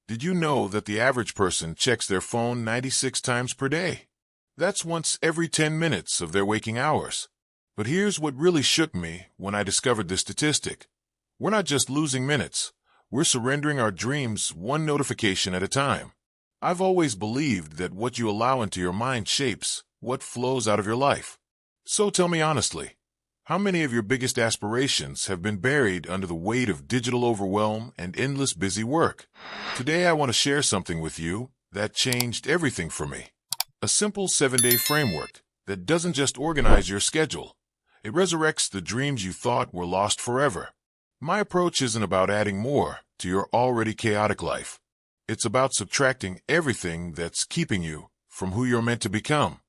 Did you know that the average person checks their phone 96 times per day? That's once every 10 minutes of their waking hours. But here's what really shook me when I discovered this statistic. We're not just losing minutes. We're surrendering our dreams one notification at a time. I've always believed that what you allow into your mind shapes what flows out of your life. So tell me honestly, how many of your biggest aspirations have been buried under the weight of digital overwhelm and endless busy work? Today I want to share something with you that changed everything for me. A simple 7-day framework that doesn't just organize your schedule. It resurrects the dreams you thought were lost forever. My approach isn't about adding more to your already chaotic life. It's about subtracting everything that's keeping you from who you're meant to become.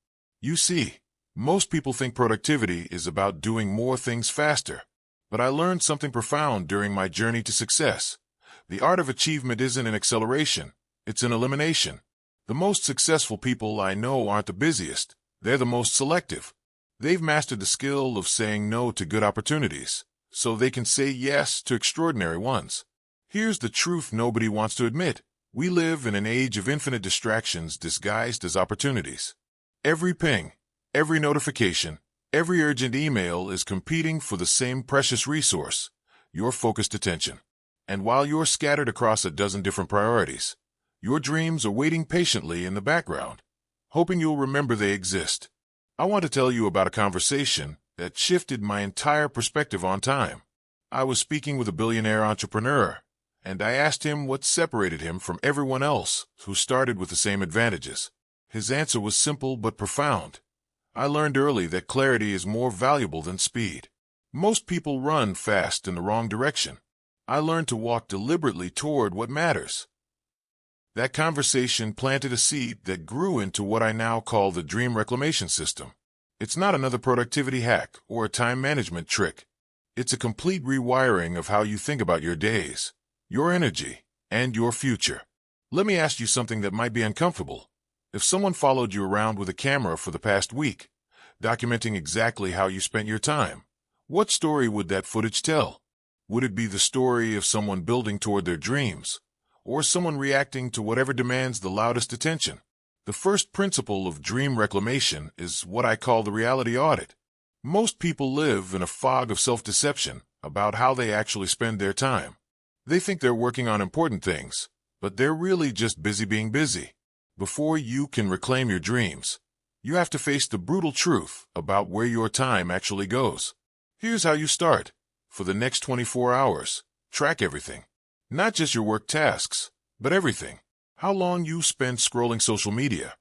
You see, most people think productivity is about doing more things faster. But I learned something profound during my journey to success. The art of achievement isn't an acceleration, it's an elimination. The most successful people I know aren't the busiest, they're the most selective. They've mastered the skill of saying no to good opportunities, so they can say yes to extraordinary ones. Here's the truth nobody wants to admit. We live in an age of infinite distractions disguised as opportunities. Every ping, every notification, every urgent email is competing for the same precious resource, your focused attention. And while you're scattered across a dozen different priorities, your dreams are waiting patiently in the background, hoping you'll remember they exist. I want to tell you about a conversation that shifted my entire perspective on time. I was speaking with a billionaire entrepreneur, and I asked him what separated him from everyone else who started with the same advantages. His answer was simple but profound. I learned early that clarity is more valuable than speed. Most people run fast in the wrong direction. I learned to walk deliberately toward what matters. That conversation planted a seed that grew into what I now call the dream reclamation system. It's not another productivity hack or a time management trick. It's a complete rewiring of how you think about your days, your energy, and your future. Let me ask you something that might be uncomfortable. If someone followed you around with a camera for the past week, documenting exactly how you spent your time, what story would that footage tell? Would it be the story of someone building toward their dreams, or someone reacting to whatever demands the loudest attention? The first principle of dream reclamation is what I call the reality audit. Most people live in a fog of self-deception about how they actually spend their time. They think they're working on important things, but they're really just busy being busy. Before you can reclaim your dreams, you have to face the brutal truth about where your time actually goes. Here's how you start. For the next 24 hours, track everything. Not just your work tasks, but everything. How long you spend scrolling social media.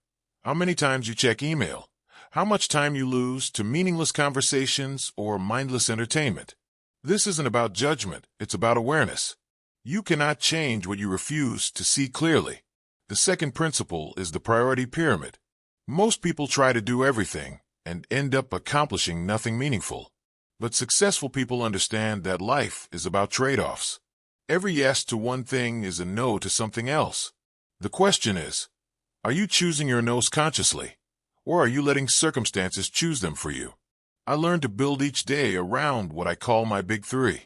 How many times you check email. How much time you lose to meaningless conversations or mindless entertainment. This isn't about judgment, it's about awareness. You cannot change what you refuse to see clearly. The second principle is the priority pyramid. Most people try to do everything and end up accomplishing nothing meaningful. But successful people understand that life is about trade-offs. Every yes to one thing is a no to something else. The question is, are you choosing your no's consciously, or are you letting circumstances choose them for you? I learned to build each day around what I call my big three.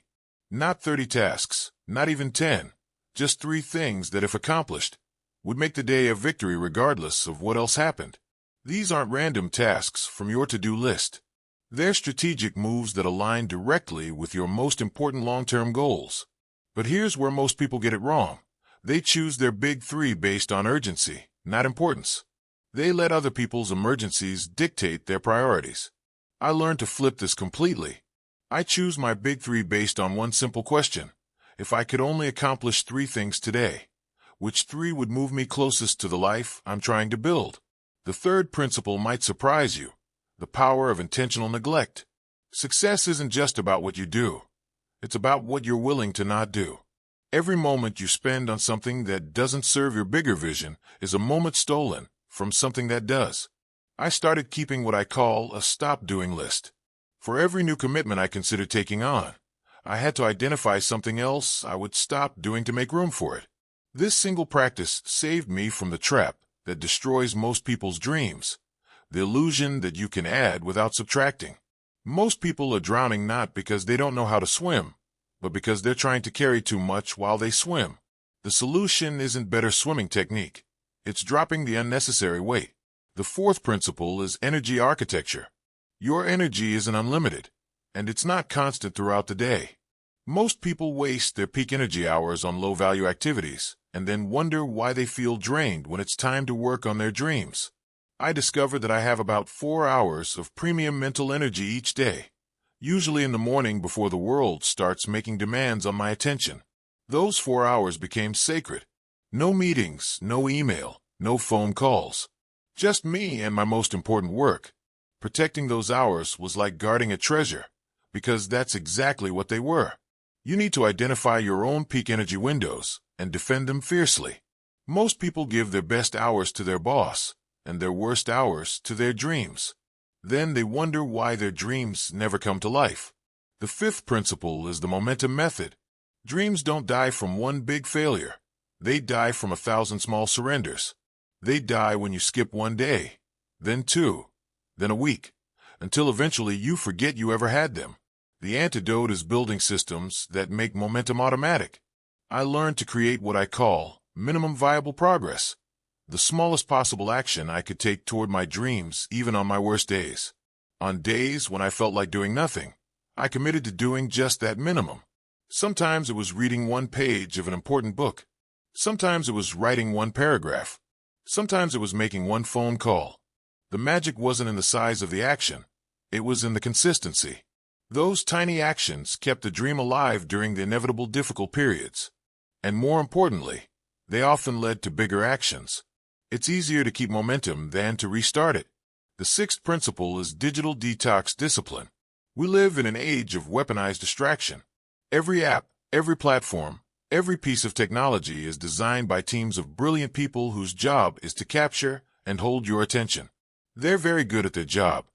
Not 30 tasks, not even 10, just 3 things that, if accomplished, would make the day a victory regardless of what else happened. These aren't random tasks from your to-do list. They're strategic moves that align directly with your most important long-term goals. But here's where most people get it wrong. They choose their big 3 based on urgency, not importance. They let other people's emergencies dictate their priorities. I learned to flip this completely. I choose my big 3 based on one simple question. If I could only accomplish 3 things today, which 3 would move me closest to the life I'm trying to build? The third principle might surprise you. The power of intentional neglect. Success isn't just about what you do. It's about what you're willing to not do. Every moment you spend on something that doesn't serve your bigger vision is a moment stolen from something that does. I started keeping what I call a stop-doing list. For every new commitment I considered taking on, I had to identify something else I would stop doing to make room for it. This single practice saved me from the trap that destroys most people's dreams, the illusion that you can add without subtracting. Most people are drowning not because they don't know how to swim, but because they're trying to carry too much while they swim. The solution isn't better swimming technique. It's dropping the unnecessary weight. The fourth principle is energy architecture. Your energy isn't unlimited, and it's not constant throughout the day. Most people waste their peak energy hours on low-value activities and then wonder why they feel drained when it's time to work on their dreams. I discovered that I have about 4 hours of premium mental energy each day, usually in the morning before the world starts making demands on my attention. Those 4 hours became sacred. No meetings, no email, no phone calls. Just me and my most important work. Protecting those hours was like guarding a treasure, because that's exactly what they were. You need to identify your own peak energy windows and defend them fiercely. Most people give their best hours to their boss and their worst hours to their dreams. Then they wonder why their dreams never come to life. The fifth principle is the momentum method. Dreams don't die from one big failure. They die from 1,000 small surrenders. They die when you skip one day, then 2, then a week, until eventually you forget you ever had them. The antidote is building systems that make momentum automatic. I learned to create what I call minimum viable progress, the smallest possible action I could take toward my dreams even on my worst days. On days when I felt like doing nothing, I committed to doing just that minimum. Sometimes it was reading one page of an important book. Sometimes it was writing one paragraph. Sometimes it was making one phone call. The magic wasn't in the size of the action. It was in the consistency. Those tiny actions kept the dream alive during the inevitable difficult periods. And more importantly, they often led to bigger actions. It's easier to keep momentum than to restart it. The sixth principle is digital detox discipline. We live in an age of weaponized distraction. Every app, every platform, every piece of technology is designed by teams of brilliant people whose job is to capture and hold your attention. They're very good at their job.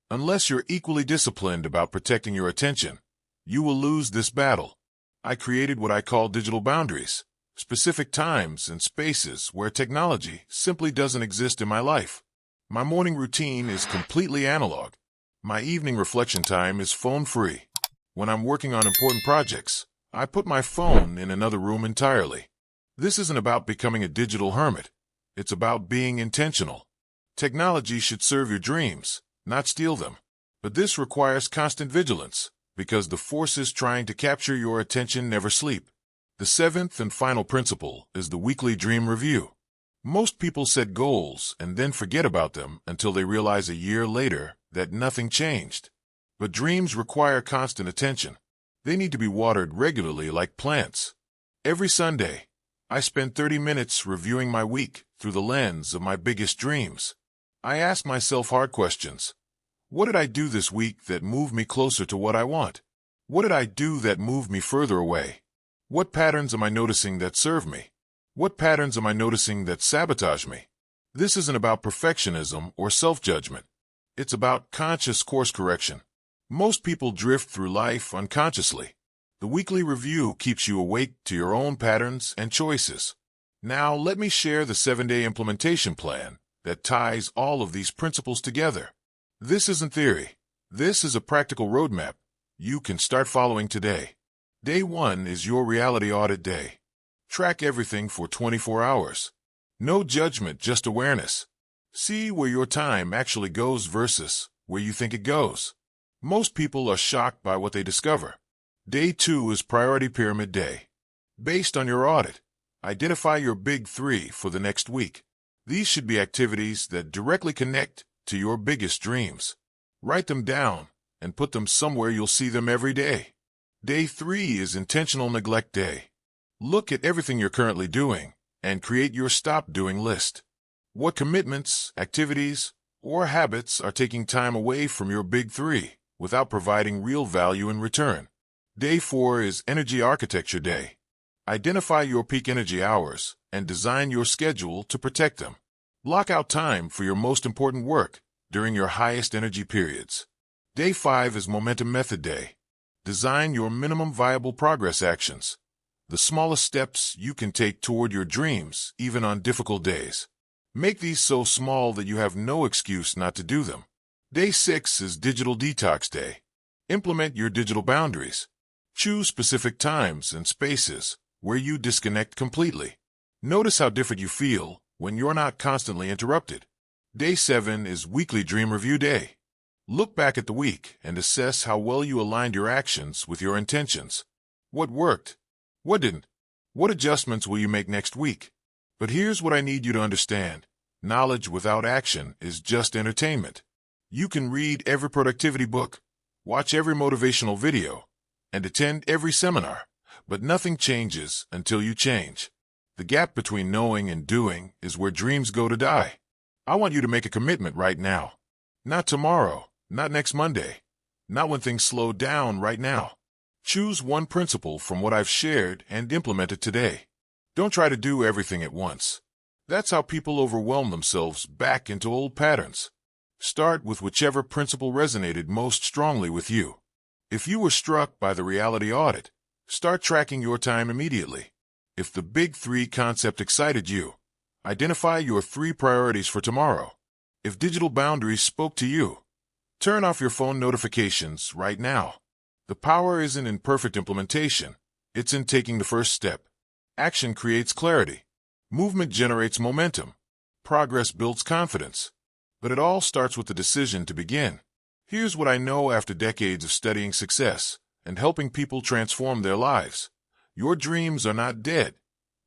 Unless you're equally disciplined about protecting your attention, you will lose this battle. I created what I call digital boundaries, specific times and spaces where technology simply doesn't exist in my life. My morning routine is completely analog. My evening reflection time is phone-free. When I'm working on important projects, I put my phone in another room entirely. This isn't about becoming a digital hermit. It's about being intentional. Technology should serve your dreams, not steal them. But this requires constant vigilance, because the forces trying to capture your attention never sleep. The seventh and final principle is the weekly dream review. Most people set goals and then forget about them until they realize a year later that nothing changed. But dreams require constant attention. They need to be watered regularly like plants. Every Sunday, I spend 30 minutes reviewing my week through the lens of my biggest dreams. I ask myself hard questions. What did I do this week that moved me closer to what I want? What did I do that moved me further away? What patterns am I noticing that serve me? What patterns am I noticing that sabotage me? This isn't about perfectionism or self-judgment. It's about conscious course correction. Most people drift through life unconsciously. The weekly review keeps you awake to your own patterns and choices. Now let me share the 7-day implementation plan that ties all of these principles together. This isn't theory. This is a practical roadmap you can start following today. Day 1 is your reality audit day. Track everything for 24 hours. No judgment, just awareness. See where your time actually goes versus where you think it goes. Most people are shocked by what they discover. Day 2 is priority pyramid day. Based on your audit, identify your big 3 for the next week. These should be activities that directly connect to your biggest dreams. Write them down and put them somewhere you'll see them every day. Day 3 is intentional neglect day. Look at everything you're currently doing and create your stop doing list. What commitments, activities, or habits are taking time away from your big 3 without providing real value in return? Day 4 is energy architecture day. Identify your peak energy hours and design your schedule to protect them. Block out time for your most important work during your highest energy periods. Day 5 is momentum method day. Design your minimum viable progress actions, the smallest steps you can take toward your dreams even on difficult days. Make these so small that you have no excuse not to do them. Day 6 is digital detox day. Implement your digital boundaries. Choose specific times and spaces where you disconnect completely. Notice how different you feel when you're not constantly interrupted. Day 7 is Weekly Dream Review Day. Look back at the week and assess how well you aligned your actions with your intentions. What worked? What didn't? What adjustments will you make next week? But here's what I need you to understand. Knowledge without action is just entertainment. You can read every productivity book, watch every motivational video, and attend every seminar, but nothing changes until you change. The gap between knowing and doing is where dreams go to die. I want you to make a commitment right now. Not tomorrow, not next Monday, not when things slow down right now. Choose one principle from what I've shared and implement it today. Don't try to do everything at once. That's how people overwhelm themselves back into old patterns. Start with whichever principle resonated most strongly with you. If you were struck by the reality audit, start tracking your time immediately. If the Big 3 concept excited you, identify your 3 priorities for tomorrow. If digital boundaries spoke to you, turn off your phone notifications right now. The power isn't in perfect implementation. It's in taking the first step. Action creates clarity. Movement generates momentum. Progress builds confidence. But it all starts with the decision to begin. Here's what I know after decades of studying success and helping people transform their lives. Your dreams are not dead.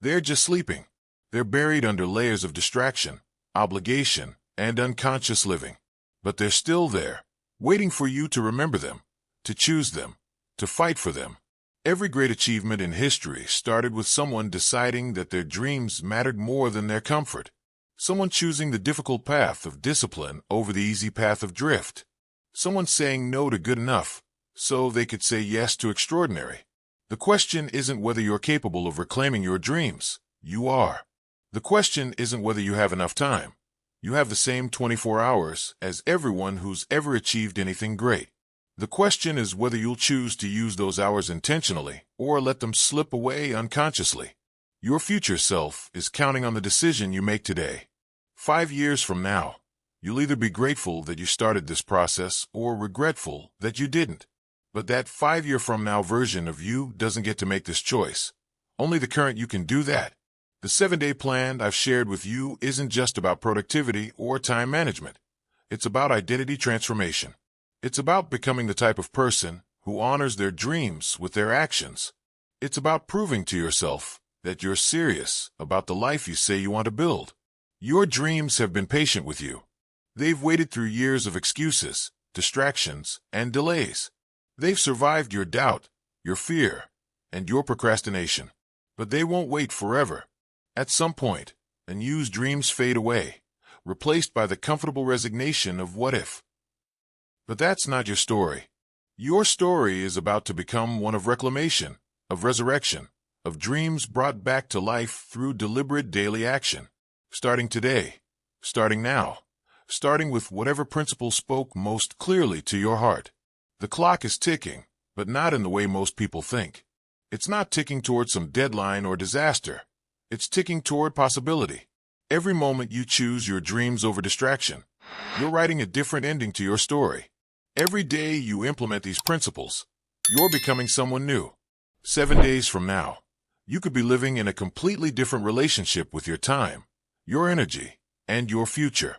They're just sleeping. They're buried under layers of distraction, obligation, and unconscious living. But they're still there, waiting for you to remember them, to choose them, to fight for them. Every great achievement in history started with someone deciding that their dreams mattered more than their comfort. Someone choosing the difficult path of discipline over the easy path of drift. Someone saying no to good enough so they could say yes to extraordinary. The question isn't whether you're capable of reclaiming your dreams. You are. The question isn't whether you have enough time. You have the same 24 hours as everyone who's ever achieved anything great. The question is whether you'll choose to use those hours intentionally or let them slip away unconsciously. Your future self is counting on the decision you make today. 5 years from now, you'll either be grateful that you started this process or regretful that you didn't. But that 5 year from now version of you doesn't get to make this choice. Only the current you can do that. The 7-day plan I've shared with you isn't just about productivity or time management. It's about identity transformation. It's about becoming the type of person who honors their dreams with their actions. It's about proving to yourself that you're serious about the life you say you want to build. Your dreams have been patient with you. They've waited through years of excuses, distractions, and delays. They've survived your doubt, your fear, and your procrastination. But they won't wait forever. At some point, unused dreams fade away, replaced by the comfortable resignation of what if. But that's not your story. Your story is about to become one of reclamation, of resurrection, of dreams brought back to life through deliberate daily action. Starting today, starting now, starting with whatever principle spoke most clearly to your heart. The clock is ticking, but not in the way most people think. It's not ticking toward some deadline or disaster. It's ticking toward possibility. Every moment you choose your dreams over distraction, you're writing a different ending to your story. Every day you implement these principles, you're becoming someone new. 7 days from now, you could be living in a completely different relationship with your time, your energy, and your future.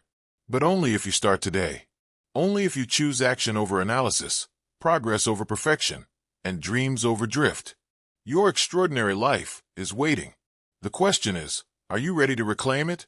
But only if you start today. Only if you choose action over analysis, progress over perfection, and dreams over drift. Your extraordinary life is waiting. The question is, are you ready to reclaim it?